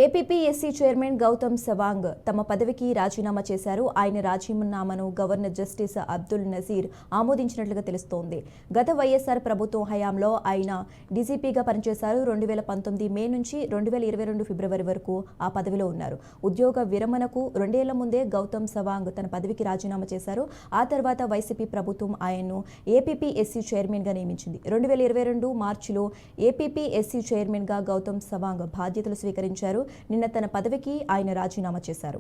APPSC chairman Gautam Sawang తమ పదవికి రాజీనామా చేశారు. ఆయన రాజీనామాను గవర్నర్ జస్టిస్ అబ్దుల్ నజీర్ ఆమోదించినట్లుగా తెలుస్తోంది. గత వైఎస్ఆర్ ప్రభుత్వం హయాంలో ఆయన డీజీపీగా పనిచేశారు. 2019 మే నుంచి 2022 ఫిబ్రవరి వరకు ఆ పదవిలో ఉన్నారు. ఉద్యోగ విరమణకు 2 ఏళ్ల ముందే గౌతమ్ సవాంగ్ తన పదవికి రాజీనామా చేశారు. ఆ తర్వాత వైసీపీ ప్రభుత్వం ఆయన్ను ఏపీపీఎస్సీ చైర్మన్గా నియమించింది. 2022 మార్చిలో ఏపీపీఎస్సీ చైర్మన్గా గౌతమ్ సవాంగ్ బాధ్యతలు స్వీకరించారు. నిన్న తన పదవికి ఆయన రాజీనామా చేశారు.